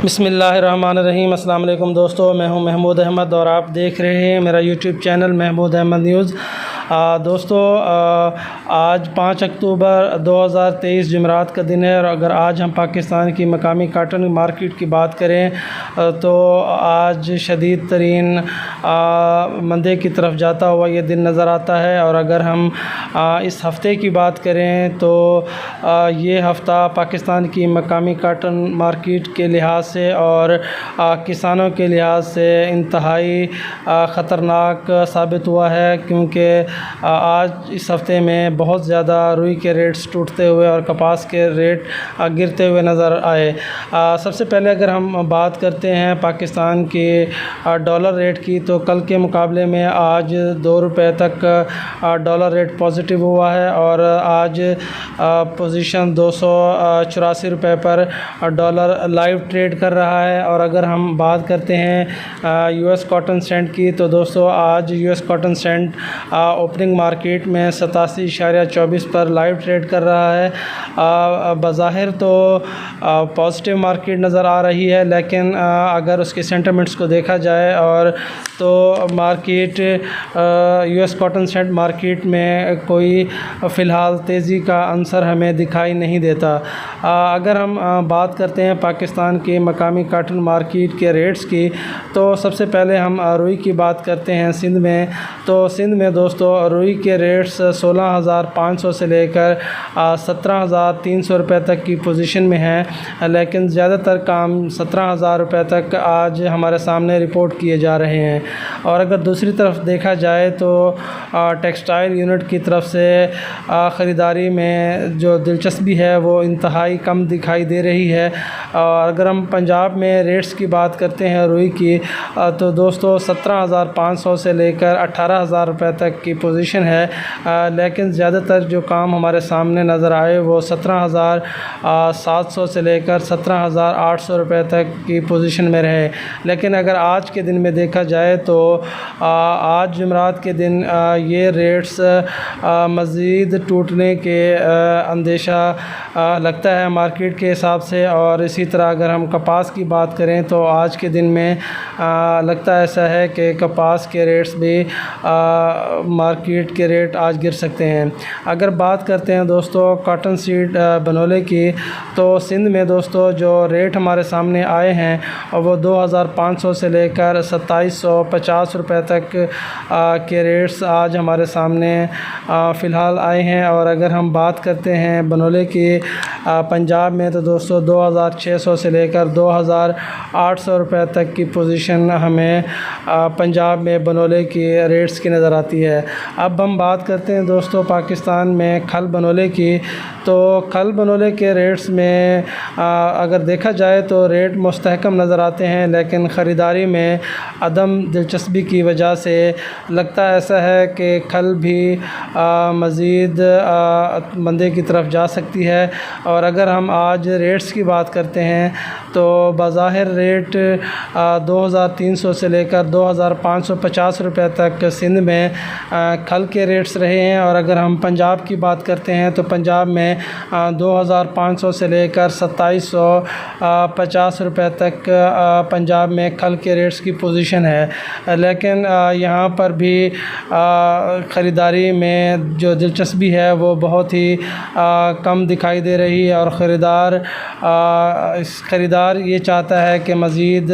बिस्मिल्लाहिर्रहमानिर्रहीम। अस्सलाम वालेकुम दोस्तों, मैं हूं महमूद अहमद और आप देख रहे हैं मेरा YouTube channel Mahmood Ahmed news. दोस्तों, आज 5 अक्टूबर 2023 जुमेरात का दिन है और अगर आज हम पाकिस्तान की मकामी काटन मार्केट की बात करें तो आज शदीद तरीन मंदे की तरफ जाता हुआ ये दिन नज़र आता है। और अगर हम इस हफ़्ते की बात करें तो ये हफ़्ता पाकिस्तान की मकामी काटन मार्केट के लिहाज से और किसानों के लिहाज से इंतहाई ख़तरनाक साबित हुआ है, क्योंकि आज इस हफ़्ते में बहुत ज़्यादा रुई के रेट्स टूटते हुए और कपास के रेट गिरते हुए नज़र आए। सबसे पहले अगर हम बात करते हैं पाकिस्तान के डॉलर रेट की, तो कल के मुकाबले में आज 2 रुपये तक डॉलर रेट पॉजिटिव हुआ है और आज पोजीशन 284 रुपये पर डॉलर लाइव ट्रेड कर रहा है। और अगर हम बात करते हैं यूएस कॉटन सेंट की, तो दोस्तों आज US cotton cent opening market में 87.24 पर लाइव ट्रेड कर रहा है। बज़ाहिर तो पॉजिटिव मार्केट नज़र आ रही है, लेकिन अगर उसके सेंटिमेंट्स को देखा जाए और तो market US cotton cent market में कोई फ़िलहाल तेज़ी का अंसर हमें दिखाई नहीं देता। अगर हम बात करते हैं पाकिस्तान के मकामी काटन मार्केट के रेट्स की, तो सबसे पहले हम रुई की बात करते हैं सिंध में। तो सिंध में दोस्तों रुई के रेट्स 16,500 से लेकर 17,300 रुपये तक की पोजीशन में हैं, लेकिन ज़्यादातर काम 17,000 रुपये तक आज हमारे सामने रिपोर्ट किए जा रहे हैं। और अगर दूसरी तरफ देखा जाए तो टेक्सटाइल यूनिट की तरफ से ख़रीदारी में जो दिलचस्पी है वो इंतहाई कम दिखाई दे रही है। और अगर हम पंजाब में रेट्स की बात करते हैं रुई की, तो दोस्तों 17,500 से लेकर 18,000 रुपये तक की पोजीशन है, लेकिन ज़्यादातर जो काम हमारे सामने नज़र आए वो 17,700 से लेकर 17,800 रुपये तक की पोजीशन में रहे। लेकिन अगर आज के दिन में देखा जाए तो आज जुमेरात के दिन ये रेट्स मज़ीद टूटने के अंदेशा लगता है मार्केट के हिसाब से। और इसी तरह अगर हम कपास की बात करें तो आज के दिन में लगता है ऐसा है कि कपास के रेट्स भी मार्केट के रेट आज गिर सकते हैं। अगर बात करते हैं दोस्तों कॉटन सीड बनोले की, तो सिंध में दोस्तों जो रेट हमारे सामने आए हैं और वो 2,500 से लेकर 2,750 रुपये तक के रेट्स आज हमारे सामने फ़िलहाल आए हैं। और अगर हम बात करते हैं बनोले की पंजाब में, तो दोस्तों 2,600 से लेकर 2,800 रुपये तक की पोजीशन हमें पंजाब में बनोले की रेट्स की नज़र आती है। अब हम बात करते हैं दोस्तों पाकिस्तान में खल बनोले की, तो खल बनोले के रेट्स में अगर देखा जाए तो रेट मुस्तहकम नज़र आते हैं, लेकिन ख़रीदारी में अदम दिलचस्पी की वजह से लगता ऐसा है कि खल भी मज़ीद मंदे की तरफ जा सकती है। और अगर हम आज रेट्स की बात करते हैं तो बज़ाहिर रेट 2,300 से लेकर 2,550 रुपये तक सिंध में खल के रेट्स रहे हैं। और अगर हम पंजाब की बात करते हैं तो पंजाब में 2,500 से लेकर 2,750 रुपये तक पंजाब में खल के रेट्स की पोजीशन है। लेकिन यहाँ पर भी ख़रीदारी में जो दिलचस्पी है वो बहुत ही कम दिखाई दे रही है और ख़रीदार ये चाहता है कि मज़ीद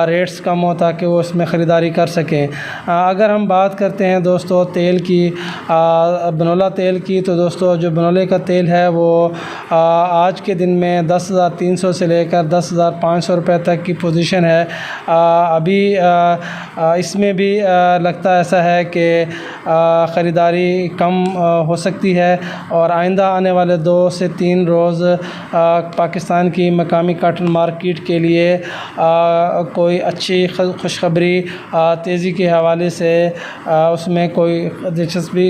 रेट्स कम हो ताकि वो उसमें ख़रीदारी कर सकें। अगर हम बात करते हैं दोस्तों तेल की, बनोला तेल की, तो दोस्तों जो बनोले का तेल है वो आज के दिन में 10,300 से लेकर 10,500 रुपये तक की पोजीशन है। अभी इसमें भी लगता ऐसा है कि ख़रीदारी कम हो सकती है और आइंदा आने वाले 2 से 3 रोज़ पाकिस्तान की मकामी काटन मार्केट के लिए कोई अच्छी खुशखबरी तेज़ी के हवाले से उसमें कोई कोई दिलचस्पी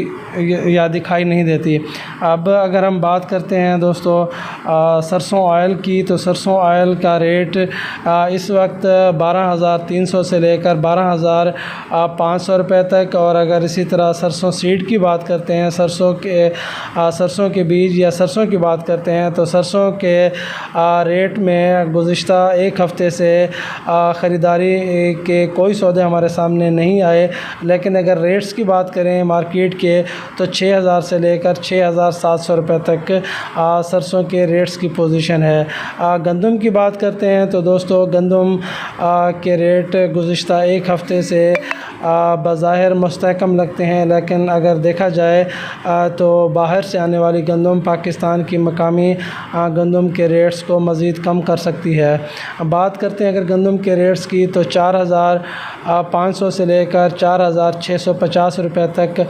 या दिखाई नहीं देती। अब अगर हम बात करते हैं दोस्तों सरसों ऑयल की, तो सरसों ऑयल का रेट इस वक्त 12,300 से लेकर 12,500 रुपये तक। और अगर इसी तरह सरसों सीड की बात करते हैं, सरसों के बीज या सरसों की बात करते हैं, तो सरसों के रेट में गुज़िश्ता एक हफ़्ते से ख़रीदारी के कोई सौदे हमारे सामने नहीं आए। लेकिन अगर रेट्स की बात करें मार्केट के, तो 6,000 से लेकर 6,700 रुपये तक सरसों के रेट्स की पोजीशन है। गंदम की बात करते हैं तो दोस्तों गंदम के रेट गुज़िश्ता एक हफ़्ते से बज़ाहिर मुस्तहकम लगते हैं, लेकिन अगर देखा जाए तो बाहर से आने वाली गंदम पाकिस्तान की मकामी गंदम के रेट्स को मज़ीद कम कर सकती है। बात करते हैं अगर गंदम के रेट्स की, तो 4,500 से लेकर 4,650 रुपये तक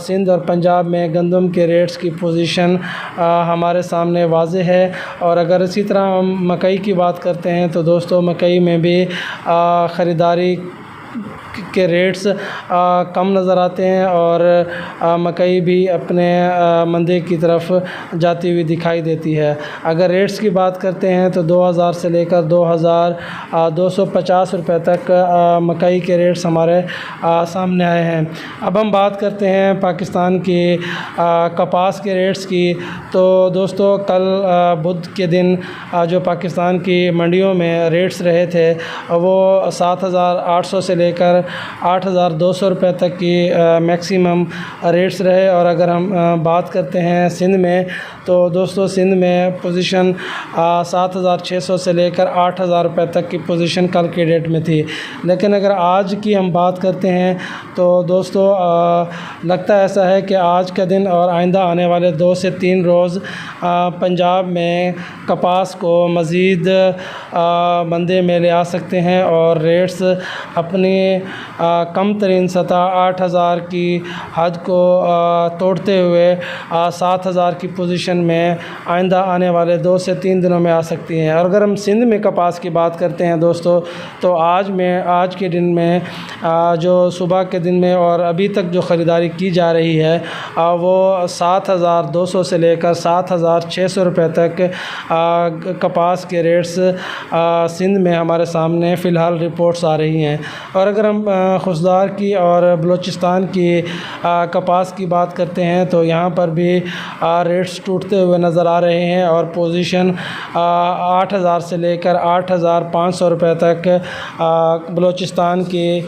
सिंध और पंजाब में गंदम के रेट्स की पोजीशन हमारे सामने वाज़े है। और अगर इसी तरह हम मकई की बात करते हैं तो दोस्तों मकई में भी ख़रीदारी के रेट्स कम नज़र आते हैं और मकई भी अपने मंदे की तरफ जाती हुई दिखाई देती है। अगर रेट्स की बात करते हैं तो 2,000 से लेकर 2,250 रुपये तक मकई के रेट्स हमारे सामने आए हैं। अब हम बात करते हैं पाकिस्तान की कपास के रेट्स की। तो दोस्तों कल बुध के दिन जो पाकिस्तान की मंडियों में रेट्स रहे थे वो 7,800 से लेकर 8,200 रुपये तक की मैक्सिमम रेट्स रहे। और अगर हम बात करते हैं सिंध में, तो दोस्तों सिंध में पोजीशन 7,600 से लेकर 8,000 रुपये तक की पोजीशन कल के डेट में थी। लेकिन अगर आज की हम बात करते हैं तो दोस्तों लगता ऐसा है कि आज का दिन और आइंदा आने वाले 2 से 3 रोज़ पंजाब में कपास को मज़ीद मंदे में ले आ सकते हैं और रेट्स अपनी कम तरीन सतह 8,000 की हद को तोड़ते हुए 7,000 की पोजीशन में आइंदा आने वाले 2 से 3 दिनों में आ सकती हैं। और अगर हम सिंध में कपास की बात करते हैं दोस्तों, तो आज के दिन में जो सुबह के दिन में और अभी तक जो ख़रीदारी की जा रही है वो 7,200 से लेकर 7,600 रुपये तक कपास के रेट्स सिंध में हमारे सामने फ़िलहाल रिपोर्ट्स आ रही हैं। और अगर हम खुशदार की और बलूचिस्तान की कपास की बात करते हैं तो यहाँ पर भी रेट्स टूटते हुए नज़र आ रहे हैं और पोजीशन 8,000 से लेकर 8,500 रुपये तक बलूचिस्तान की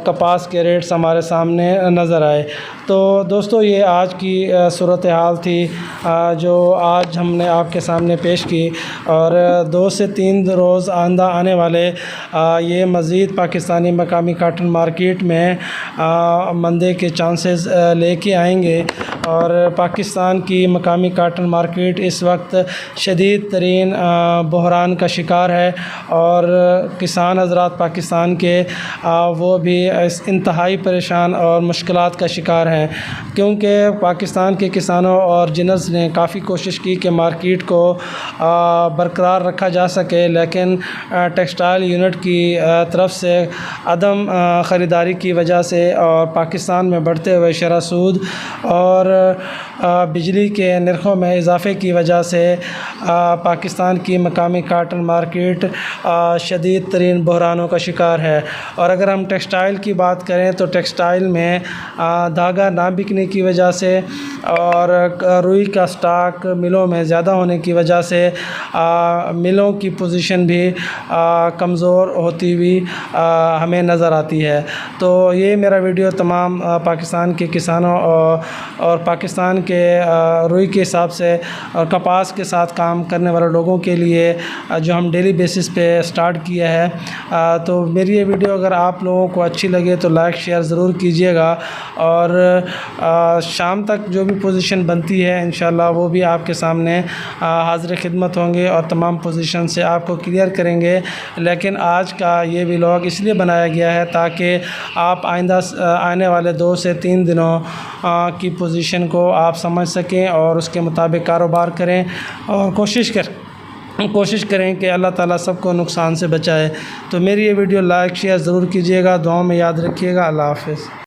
कपास के रेट्स हमारे सामने नज़र आए। तो दोस्तों ये आज की सूरत हाल थी जो आज हमने आपके सामने पेश की। और 2 से 3 रोज़ आने वाले ये मज़ीद पाकिस्तानी मकामी काटन मार्केट में मंदे के चांसेस लेके आएंगे। और पाकिस्तान की मकामी काटन मार्केट इस वक्त शदीद तरीन बहरान का शिकार है और किसान हज़रात पाकिस्तान के वो भी इंतहाई परेशान और मुश्किलात का शिकार हैं, क्योंकि पाकिस्तान के किसानों और जिनर्स ने काफ़ी कोशिश की कि मार्केट को बरकरार रखा जा सके, लेकिन टेक्सटाइल यूनिट की तरफ से अदम ख़रीदारी की वजह से और पाकिस्तान में बढ़ते हुए शरह सूद और बिजली के नरखों में इजाफ़े की वजह से पाकिस्तान की मकामी काटन मार्केट शदीद तरीन बहरानों का शिकार है। और अगर हम टेक्सटाइल की बात करें तो टेक्सटाइल में धागा ना बिकने की वजह से और रुई का स्टॉक मिलों में ज़्यादा होने की वजह से मिलों की पोजीशन भी कमज़ोर होती हुई हमें नज़र आती है। तो ये मेरा वीडियो तमाम पाकिस्तान के किसानों और पाकिस्तान के रुई के हिसाब से और कपास के साथ काम करने वाले लोगों के लिए जो हम डेली बेसिस पे स्टार्ट किया है। तो मेरी ये वीडियो अगर आप लोगों को अच्छी लगे तो लाइक शेयर ज़रूर कीजिएगा और शाम तक जो भी पोजीशन बनती है इंशाल्लाह वो भी आपके सामने हाज़िर खिदमत होंगे और तमाम पोजीशन से आपको क्लियर करेंगे। लेकिन आज का ये व्लॉग इसलिए बनाया गया है ताकि आप आइंदा आने वाले 2 से 3 दिनों की पोजीशन को आप समझ सकें और उसके मुताबिक कारोबार करें और कोशिश करें कि अल्लाह ताला सबको नुकसान से बचाए। तो मेरी ये वीडियो लाइक शेयर ज़रूर कीजिएगा, दुआओं में याद रखिएगा। अल्लाह हाफ़िज़।